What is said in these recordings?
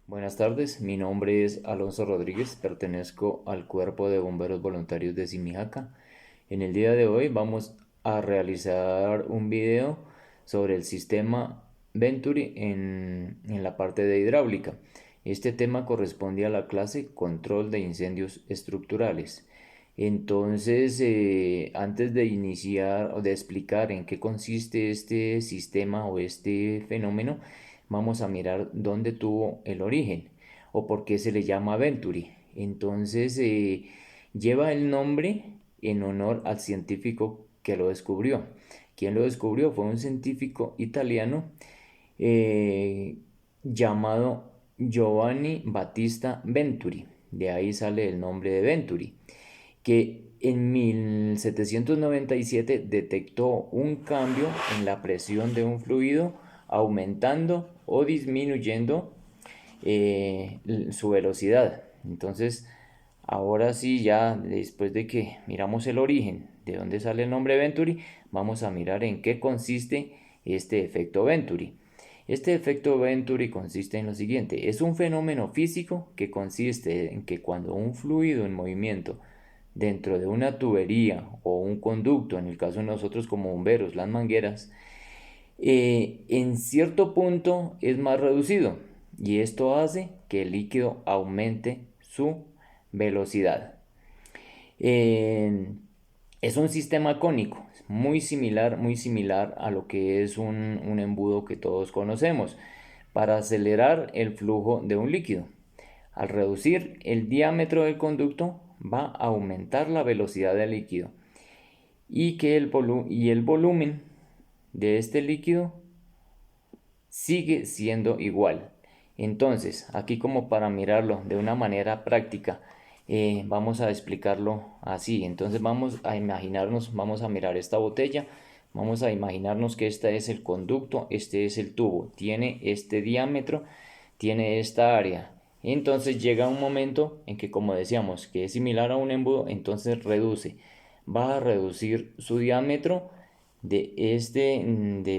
Buenas tardes, mi nombre es Alonso Rodríguez, pertenezco al Cuerpo de Bomberos Voluntarios de Simijaca. En el día de hoy vamos a realizar un video sobre el sistema Venturi en la parte de hidráulica. Este tema corresponde a la clase Control de Incendios Estructurales. Entonces, antes de iniciar o de explicar en qué consiste este sistema o este fenómeno, vamos a mirar dónde tuvo el origen o por qué se le llama Venturi. Entonces, lleva el nombre en honor al científico que lo descubrió. Quien lo descubrió fue un científico italiano eh, llamado Giovanni Battista Venturi. De ahí sale el nombre de Venturi, que en 1797 detectó un cambio en la presión de un fluido aumentando o disminuyendo su velocidad. Entonces, ahora sí, ya después de que miramos el origen, de dónde sale el nombre Venturi, vamos a mirar en qué consiste este efecto Venturi. Este efecto Venturi consiste en lo siguiente: es un fenómeno físico que consiste en que cuando un fluido en movimiento dentro de una tubería o un conducto, en el caso de nosotros como bomberos, las mangueras, en cierto punto es más reducido, y esto hace que el líquido aumente su velocidad. Eh, es un sistema cónico, muy similar a lo que es un embudo que todos conocemos, para acelerar el flujo de un líquido. Al reducir el diámetro del conducto, va a aumentar la velocidad del líquido y el volumen de este líquido sigue siendo igual. Entonces, aquí como para mirarlo de una manera práctica, vamos a explicarlo así. Entonces vamos a imaginarnos, vamos a mirar esta botella, vamos a imaginarnos que este es el conducto, este es el tubo, tiene este diámetro, tiene esta área. Entonces llega un momento en que, como decíamos, que es similar a un embudo, entonces va a reducir su diámetro de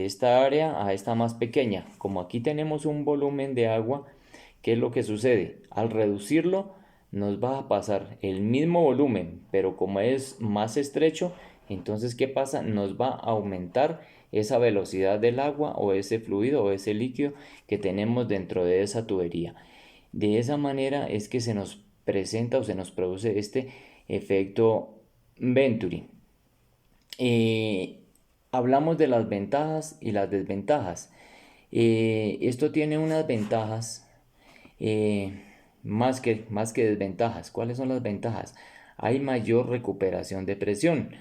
esta área a esta más pequeña. Como aquí tenemos un volumen de agua, ¿qué es lo que sucede? Al reducirlo nos va a pasar el mismo volumen, pero como es más estrecho, entonces ¿qué pasa? Nos va a aumentar esa velocidad del agua o ese fluido o ese líquido que tenemos dentro de esa tubería. De esa manera es que se nos presenta o se nos produce este efecto Venturi. Eh, Hablamos de las ventajas y las desventajas. Esto tiene unas ventajas eh, más que desventajas. ¿Cuáles son las ventajas? Hay mayor recuperación de presión.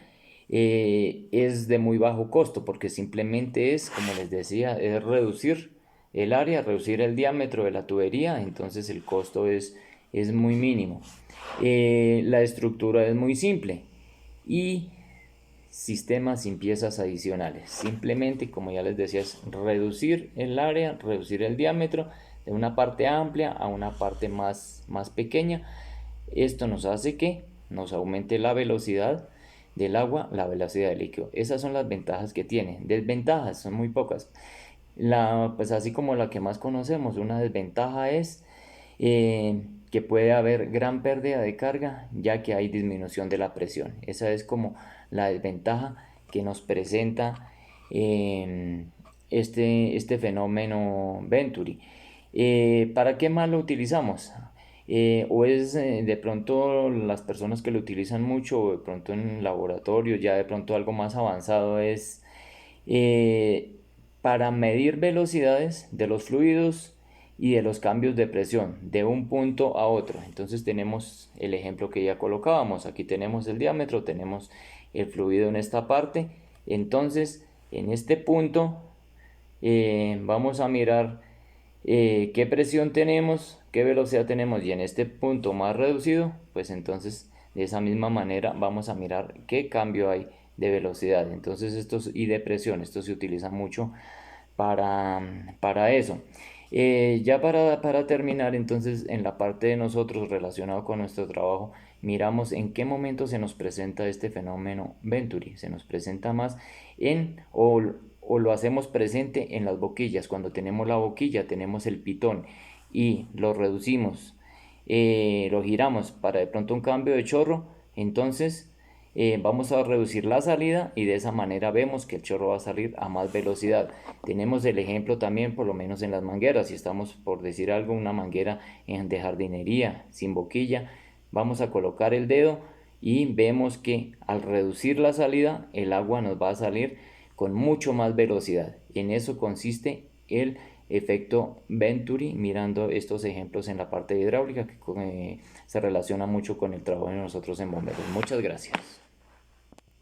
Es de muy bajo costo porque simplemente es, como les decía, es reducir el área, reducir el diámetro de la tubería, entonces el costo es muy mínimo. La estructura es muy simple y sistemas sin piezas adicionales. Simplemente, como ya les decía, es reducir el área, reducir el diámetro de una parte amplia a una parte más pequeña. Esto nos hace que nos aumente la velocidad del agua, la velocidad del líquido. Esas son las ventajas que tiene. Desventajas son muy pocas. Pues así como la que más conocemos, una desventaja es que puede haber gran pérdida de carga ya que hay disminución de la presión. Esa es como la desventaja que nos presenta eh, este fenómeno Venturi. ¿Para qué más lo utilizamos? O es de pronto las personas que lo utilizan mucho, o de pronto en laboratorio, ya de pronto algo más avanzado es eh, para medir velocidades de los fluidos y de los cambios de presión de un punto a otro. Entonces tenemos el ejemplo que ya colocábamos. Aquí tenemos el diámetro, tenemos el fluido en esta parte. Entonces en este punto vamos a mirar qué presión tenemos, qué velocidad tenemos, y en este punto más reducido, pues entonces de esa misma manera vamos a mirar qué cambio hay de velocidad. Entonces y de presión, esto se utiliza mucho para eso. Ya para terminar, entonces en la parte de nosotros relacionado con nuestro trabajo, miramos en qué momento se nos presenta este fenómeno Venturi. Se nos presenta más en o lo hacemos presente en las boquillas. Cuando tenemos la boquilla tenemos el pitón y lo reducimos, lo giramos para de pronto un cambio de chorro, entonces vamos a reducir la salida y de esa manera vemos que el chorro va a salir a más velocidad. Tenemos el ejemplo también, por lo menos en las mangueras. Si estamos, por decir algo, una manguera de jardinería sin boquilla, vamos a colocar el dedo y vemos que al reducir la salida el agua nos va a salir con mucho más velocidad. En eso consiste el efecto Venturi, mirando estos ejemplos en la parte de hidráulica que se relaciona mucho con el trabajo de nosotros en bomberos. Muchas gracias.